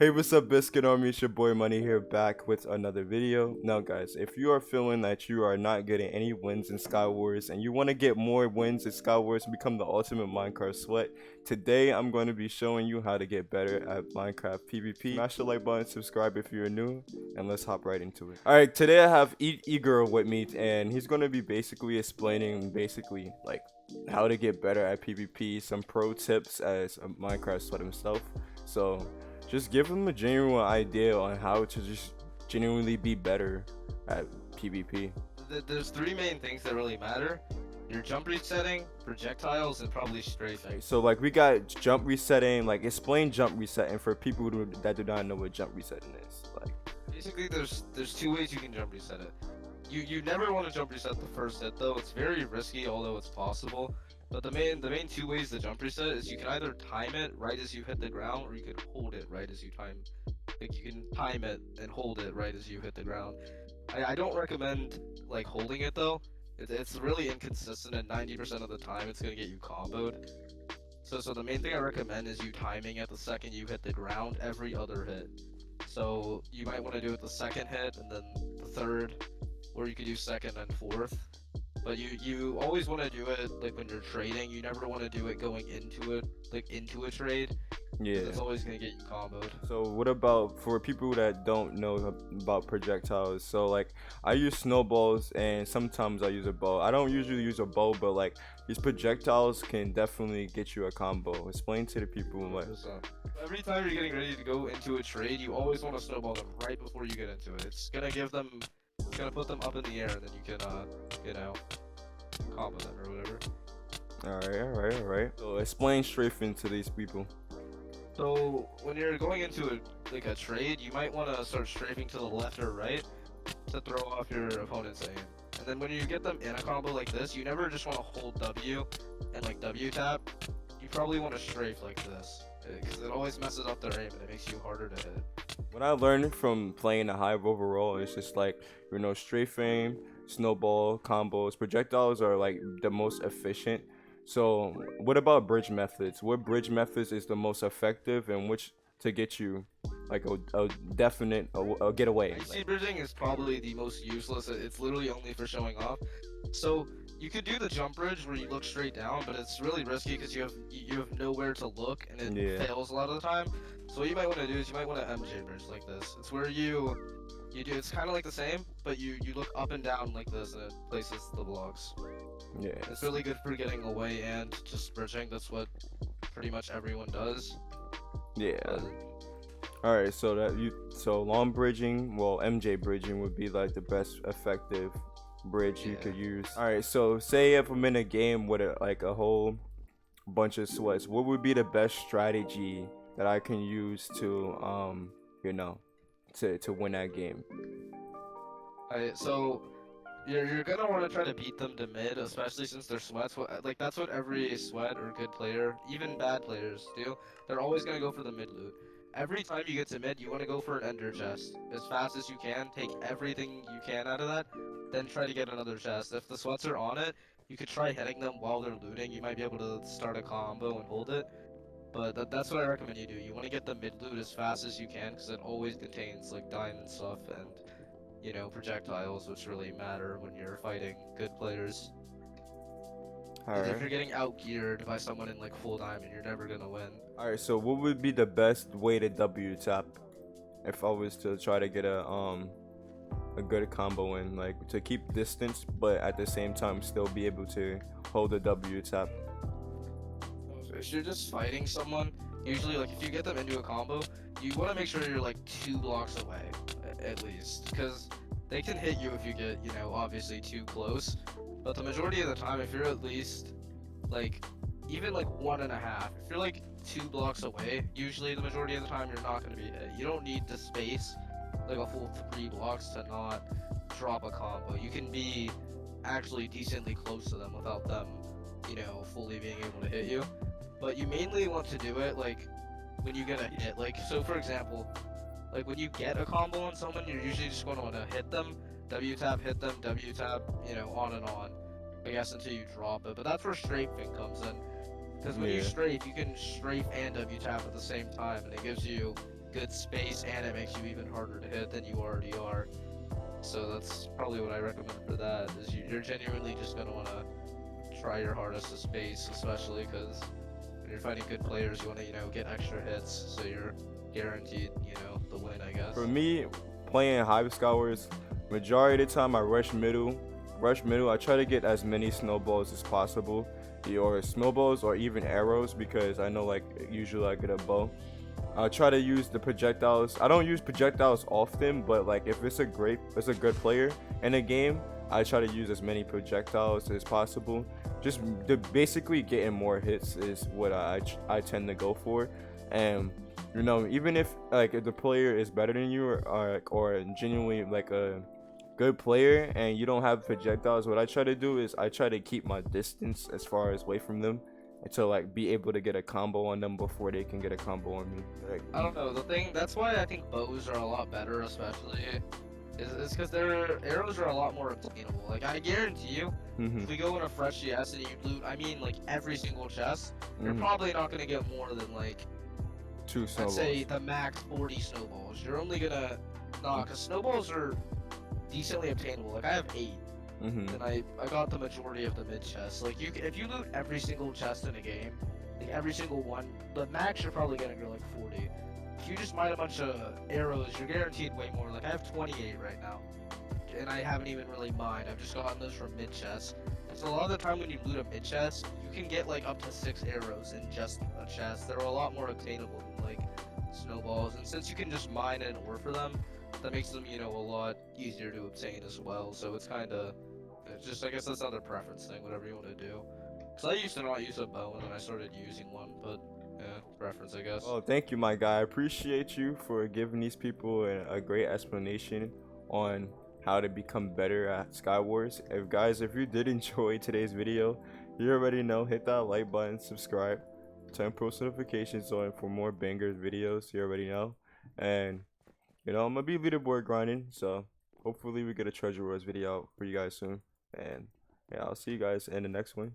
Hey, what's up, Biscuit Army? It's your boy Money here, back with another video. Now, guys, if you are feeling that you are not getting any wins in Skywars and you want to get more wins in Skywars and become the ultimate Minecraft sweat, today I'm going to be showing you how to get better at Minecraft PvP. Smash the like button, subscribe if you're new, and let's hop right into it. Alright, today I have egirl with me, and he's going to be basically explaining like how to get better at PvP, some pro tips as a Minecraft sweat himself. So just give him a genuine idea on how to just genuinely be better at PvP. There's three main things that really matter: your jump resetting, projectiles, and probably strafing. So like we got jump resetting. Like explain jump resetting for people that do not know what jump resetting is. Like basically, there's two ways you can jump reset it. You never want to jump reset the first hit though. It's very risky, although it's possible. But the main two ways to jump reset is you can either time it right as you hit the ground, or you can hold it right as you time. Like you can time it and hold it right as you hit the ground. I don't recommend like holding it though. It's really inconsistent, and 90% of the time it's gonna get you comboed. So the main thing I recommend is you timing it the second you hit the ground every other hit. So you might want to do it the second hit and then the third, or you could do second and fourth. But you always want to do it like when you're trading. You never want to do it going into it, like into a trade. yeah. It's always gonna get you comboed. So what about for people that don't know about projectiles? So like I use snowballs and sometimes I use a bow. I don't usually use a bow, but like these projectiles can definitely get you a combo. Explain to the people what. So every time you're getting ready to go into a trade, you always want to snowball them right before you get into it. It's gonna put them up in the air, and then you can combo them or whatever. Alright. So explain strafing to these people. So when you're going into a trade, you might want to start strafing to the left or right to throw off your opponent's aim. And then when you get them in a combo like this, you never just want to hold W and like W tap. You probably want to strafe like this, because it always messes up their aim and it makes you harder to hit. What I learned from playing the Hive overall is just like, strafing, snowball, combos, projectiles are like the most efficient. So what about bridge methods? What bridge methods is the most effective, and which to get you like a definite a getaway? IC bridging is probably the most useless. It's literally only for showing off. So you could do the jump bridge where you look straight down, but it's really risky because you have nowhere to look, and it fails a lot of the time. So what you might want to do is you might want to MJ bridge like this. It's where you do, it's kind of like the same, but you look up and down like this, and it places the blocks. Yeah, it's really good for getting away and just bridging. That's what pretty much everyone does. Yeah. All right, so long bridging, well, MJ bridging would be like the best effective bridge you could use. All right, so say if I'm in a game with a whole bunch of sweats, what would be the best strategy that I can use to to win that game? Alright, so you're gonna want to try to beat them to mid, especially since they're sweats. Like that's what every sweat or good player, even bad players, do. They're always gonna go for the mid loot. Every time you get to mid, you want to go for an ender chest as fast as you can. Take everything you can out of that, then try to get another chest. If the sweats are on it, you could try hitting them while they're looting. You might be able to start a combo and hold it. But that's what I recommend you do. You want to get the mid loot as fast as you can, because it always contains like diamond stuff and projectiles, which really matter when you're fighting good players. If you're getting outgeared by someone in like full diamond, you're never gonna win. Alright, so what would be the best way to W tap if I was to try to get a good combo in, like to keep distance but at the same time still be able to hold a W tap? If you're just fighting someone, usually like if you get them into a combo, you want to make sure you're like 2 blocks away at least, because they can hit you if you get obviously too close. But the majority of the time, if you're at least like even like 1.5, if you're like 2 blocks away, usually the majority of the time you're not going to be hit. You don't need to space like a full 3 blocks to not drop a combo. You can be actually decently close to them without them fully being able to hit you. But you mainly want to do it like when you get a hit. Like, so for example, like when you get a combo on someone, you're usually just going to want to hit them, W tap, hit them, W tap, on and on, I guess, until you drop it. But that's where strafing comes in, because when you strafe, you can strafe and W tap at the same time, and it gives you good space, and it makes you even harder to hit than you already are. So that's probably what I recommend for that. Is you're genuinely just gonna wanna try your hardest to space, especially because when you're fighting good players, you wanna get extra hits, so you're guaranteed the win, I guess. For me, playing Hive Skywars, majority of the time I rush middle. I try to get as many snowballs as possible, or snowballs or even arrows, because I know like usually I get a bow. I try to use the projectiles. I don't use projectiles often, but like if it's a good player in a game, I try to use as many projectiles as possible. Just basically getting more hits is what I tend to go for, and even if like if the player is better than you, or genuinely like a good player and you don't have projectiles, what I try to do is I try to keep my distance as far as away from them, and to like be able to get a combo on them before they can get a combo on me. Like, I don't know. That's why I think bows are a lot better, especially, is because their arrows are a lot more obtainable. Like, I guarantee you, if we go in a fresh GS and you loot, I mean, like, every single chest, you're probably not gonna get more than, like, 2 snowballs. Let's say the max 40 snowballs. You're only gonna, because snowballs are decently obtainable. Like, I have 8. And I got the majority of the mid chests. Like, if you loot every single chest in a game, like every single one, the max you're probably gonna go like 40. If you just mine a bunch of arrows, you're guaranteed way more. Like, I have 28 right now, and I haven't even really mined. I've just gotten those from mid chests. So a lot of the time when you loot a mid chest, you can get like up to 6 arrows in just a chest. They're a lot more obtainable than like snowballs, and since you can just mine an ore for them, that makes them a lot easier to obtain as well. So it's kind of just, I guess that's another preference thing, whatever you want to do. Because I used to not use a bow, and then I started using one, but yeah, preference, I guess. Oh, thank you, my guy. I appreciate you for giving these people a great explanation on how to become better at Skywars. If you did enjoy today's video, you already know, hit that like button, subscribe, turn post notifications on for more bangers videos. You already know. And I'm gonna be leaderboard grinding, so hopefully we get a treasure wars video out for you guys soon. And yeah, I'll see you guys in the next one.